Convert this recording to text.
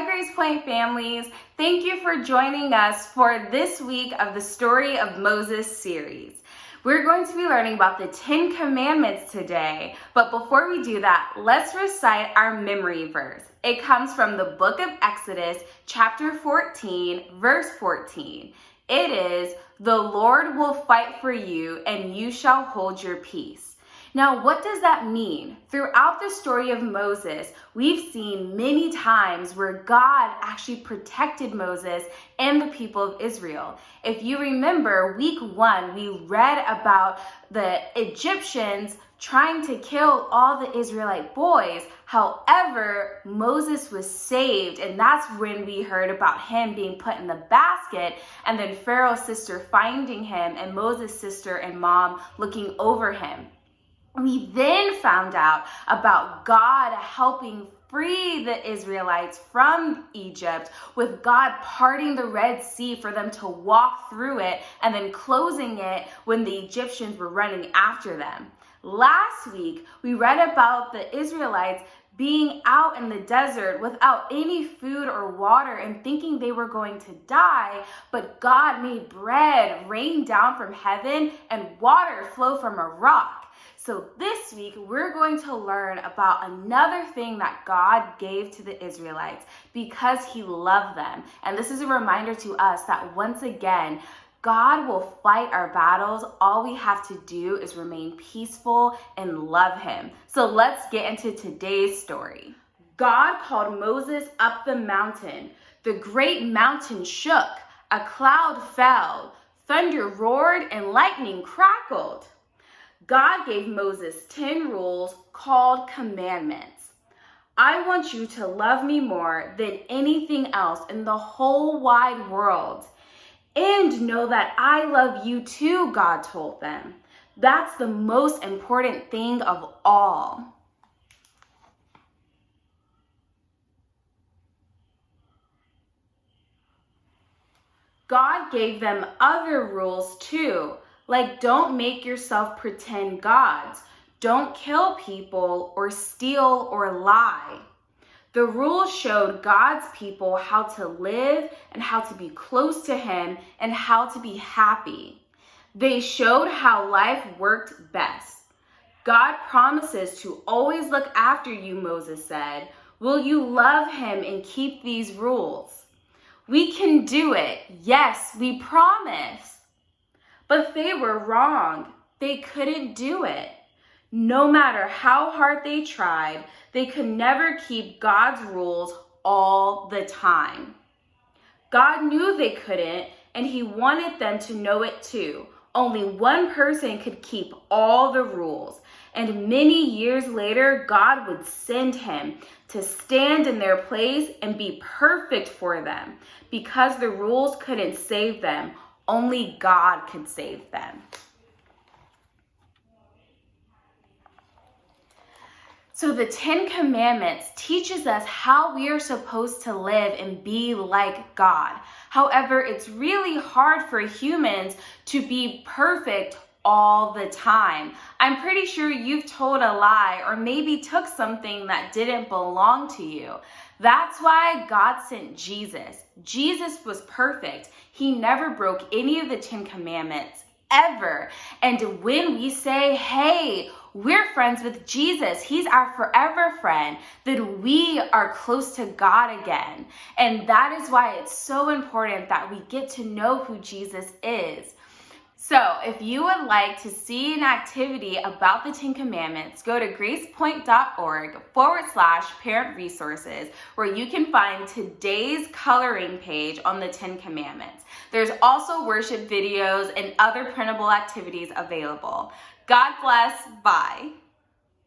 Hi Grace Point families, thank you for joining us for this week of the Story of Moses series. We're going to be learning about the 10 Commandments today, but before we do that, let's recite our memory verse. It comes from the book of Exodus, chapter 14, verse 14. It is, "The Lord will fight for you and you shall hold your peace." Now, what does that mean? Throughout the story of Moses, we've seen many times where God actually protected Moses and the people of Israel. If you remember, week 1, we read about the Egyptians trying to kill all the Israelite boys. However, Moses was saved, and that's when we heard about him being put in the basket, and then Pharaoh's sister finding him, and Moses' sister and mom looking over him. We then found out about God helping free the Israelites from Egypt, with God parting the Red Sea for them to walk through it and then closing it when the Egyptians were running after them. Last week, we read about the Israelites being out in the desert without any food or water and thinking they were going to die, but God made bread rain down from heaven and water flow from a rock. So this week, we're going to learn about another thing that God gave to the Israelites because he loved them. And this is a reminder to us that once again, God will fight our battles. All we have to do is remain peaceful and love him. So let's get into today's story. God called Moses up the mountain. The great mountain shook, a cloud fell, thunder roared, and lightning crackled. God gave Moses 10 rules called commandments. I want you to love me more than anything else in the whole wide world. And know that I love you too, God told them. That's the most important thing of all. God gave them other rules too, like don't make yourself pretend gods, don't kill people or steal or lie. The rules showed God's people how to live and how to be close to him and how to be happy. They showed how life worked best. God promises to always look after you, Moses said. Will you love him and keep these rules? We can do it. Yes, we promise. But they were wrong. They couldn't do it. No matter how hard they tried, they could never keep God's rules all the time. God knew they couldn't, and he wanted them to know it too. Only one person could keep all the rules. And many years later, God would send him to stand in their place and be perfect for them. Because the rules couldn't save them, only God could save them. So the 10 Commandments teaches us how we are supposed to live and be like God. However, it's really hard for humans to be perfect all the time. I'm pretty sure you've told a lie or maybe took something that didn't belong to you. That's why God sent Jesus. Jesus was perfect. He never broke any of the 10 Commandments ever. And when we say, hey, we're friends with Jesus, he's our forever friend, then we are close to God again. And that is why it's so important that we get to know who Jesus is. So if you would like to see an activity about the 10 Commandments, go to gracepoint.org/parent resources, where you can find today's coloring page on the 10 Commandments. There's also worship videos and other printable activities available. God bless. Bye.